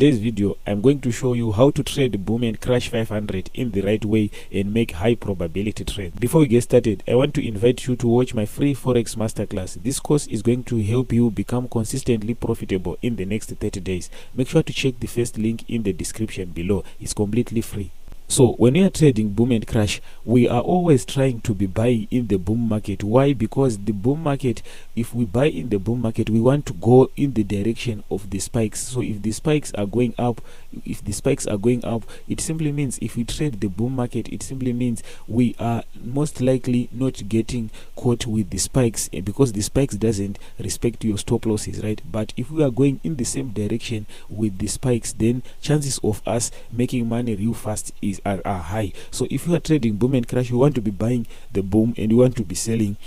today's video, I'm going to show you how to trade Boom and Crash 500 in the right way and make high probability trades. Before we get started, I want to invite you to watch my free Forex Masterclass. This course is going to help you become consistently profitable in the next 30 days. Make sure to check the first link in the description below. It's completely free. So when we are trading boom and crash, we are always trying to be buying in the boom market. Why? Because the boom market, if we buy in the boom market, we want to go in the direction of the spikes. So if the spikes are going up, it simply means, if we trade the boom market, it simply means we are most likely not getting caught with the spikes, because the spikes doesn't respect your stop losses, right? But if we are going in the same direction with the spikes, then chances of us making money real fast are high. So if you are trading boom and crash, you want to be buying the boom and you want to be selling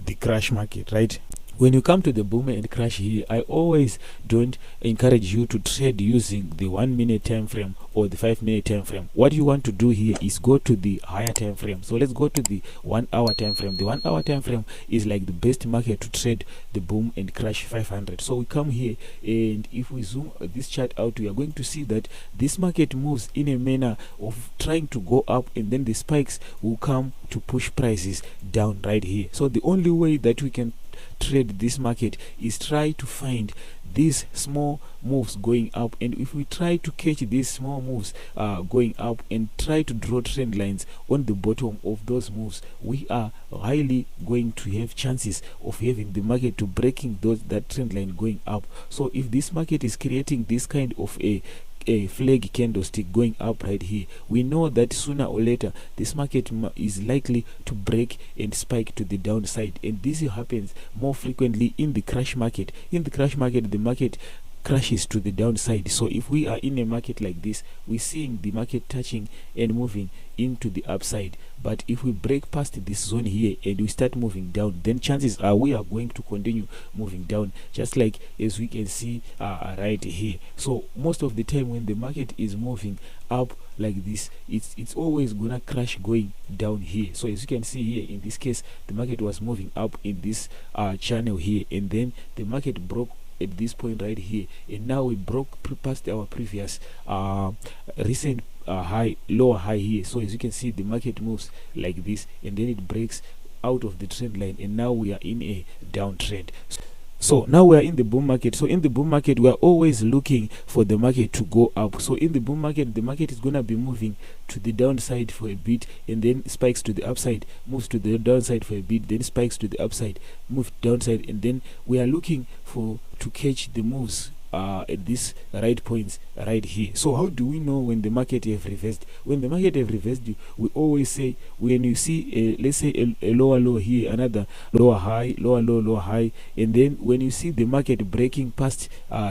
the crash market, right? When you come to the boom and crash here, I always don't encourage you to trade using the 1 minute time frame or the 5 minute time frame. What you want to do here is go to the higher time frame. So let's go to the 1 hour time frame. The 1 hour time frame is like the best market to trade the boom and crash 500. So we come here, and if we zoom this chart out, we are going to see that this market moves in a manner of trying to go up, and then the spikes will come to push prices down right here. So the only way that we can trade this market is try to find these small moves going up, and if we try to catch these small moves going up and try to draw trend lines on the bottom of those moves, we are highly going to have chances of having the market to breaking that trend line going up. So if this market is creating this kind of a flag candlestick going up right here, we know that sooner or later this market is likely to break and spike to the downside, and this happens more frequently in the crash market. In the crash market, the market crashes to the downside. So if we are in a market like this, we're seeing the market touching and moving into the upside. But if we break past this zone here and we start moving down, then chances are we are going to continue moving down, just like as we can see right here. So most of the time when the market is moving up like this, it's always gonna crash going down here. So as you can see here, in this case, the market was moving up in this channel here, and then the market broke at this point right here, and now we broke past our previous recent lower high here. So as you can see, the market moves like this, and then it breaks out of the trend line, and now we are in a downtrend. So now we are in the boom market. So in the boom market, we are always looking for the market to go up. So in the boom market, the market is gonna be moving to the downside for a bit, and then spikes to the upside, moves to the downside for a bit, then spikes to the upside, move downside, and then we are looking to catch the moves at these right points right here. So how do we know when the market have reversed? When the market have reversed, we always say, when you see let's say a lower low here, another lower high, lower low, lower high, and then when you see the market breaking past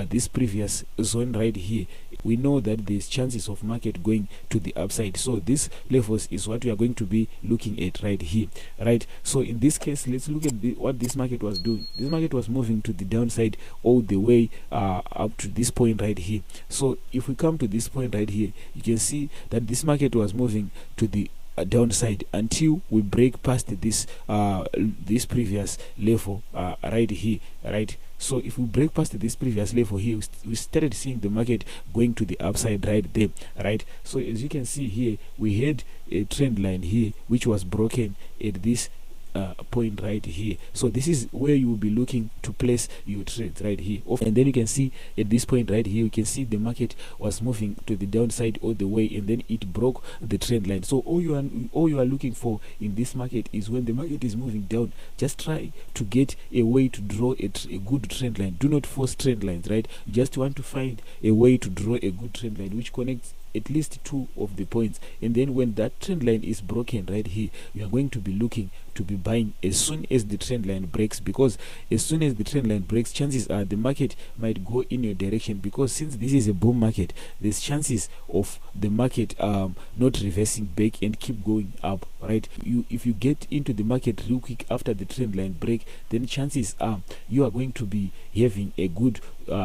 this previous zone right here, we know that there's chances of market going to the upside. So this levels is what we are going to be looking at right here, right? So in this case, let's look at what this market was doing. This market was moving to the downside all the way up to this point right here. So if we come to this point right here, you can see that this market was moving to the downside until we break past this this previous level right here, right? So if we break past this previous level here, we started seeing the market going to the upside right there, right? So as you can see here, we had a trend line here which was broken at this point right here. So this is where you will be looking to place your trades right here, and then you can see at this point right here, you can see the market was moving to the downside all the way, and then it broke the trend line. So all you are looking for in this market is, when the market is moving down, just try to get a way to draw a good trend line. Do not force trend lines, right? You just want to find a way to draw a good trend line which connects at least two of the points, and then when that trend line is broken right here, you are going to be looking to be buying as soon as the trend line breaks, because as soon as the trend line breaks, chances are the market might go in your direction, because since this is a boom market, there's chances of the market not reversing back and keep going up, right? If you get into the market real quick after the trend line break, then chances are you are going to be having a good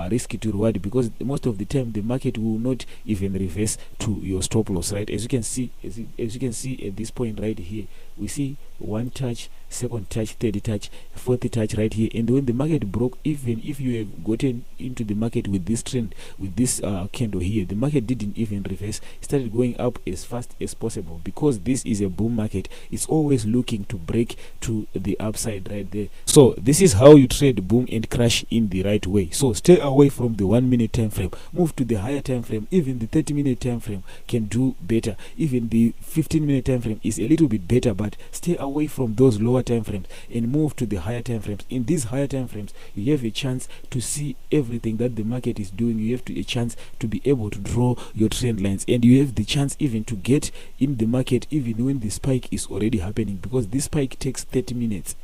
risk to reward, because most of the time the market will not even reverse to your stop loss, right? As you can see, as you can see at this point right here, we see one touch second touch, third touch, fourth touch right here. And when the market broke, even if you have gotten into the market with this trend, with this candle here, the market didn't even reverse. It started going up as fast as possible, because this is a boom market. It's always looking to break to the upside right there. So this is how you trade boom and crash in the right way. So stay away from the 1 minute time frame, move to the higher time frame. Even the 30-minute time frame can do better. Even the 15-minute time frame is a little bit better, but stay away from those lower time frames and move to the higher time frames. In these higher time frames, you have a chance to see everything that the market is doing. You have a chance to be able to draw your trend lines, and you have the chance even to get in the market even when the spike is already happening, because this spike takes 30 minutes.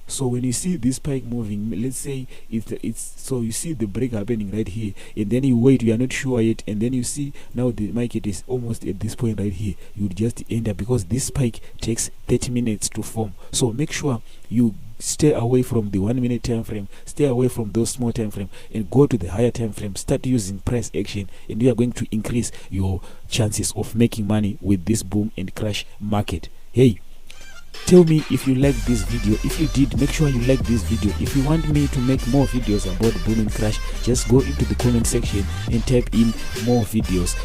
So when you see this spike moving, let's say it's so you see the break happening right here, and then you wait, you are not sure yet, and then you see now the market is almost at this point right here, you would just enter, because this spike takes 30 minutes to form. So make sure you stay away from the 1 minute time frame, stay away from those small time frame, and go to the higher time frame. Start using price action, and you are going to increase your chances of making money with this boom and crash market. Hey, tell me if you like this video. If you did, make sure you like this video. If you want me to make more videos about boom and crash, just go into the comment section and type in more videos.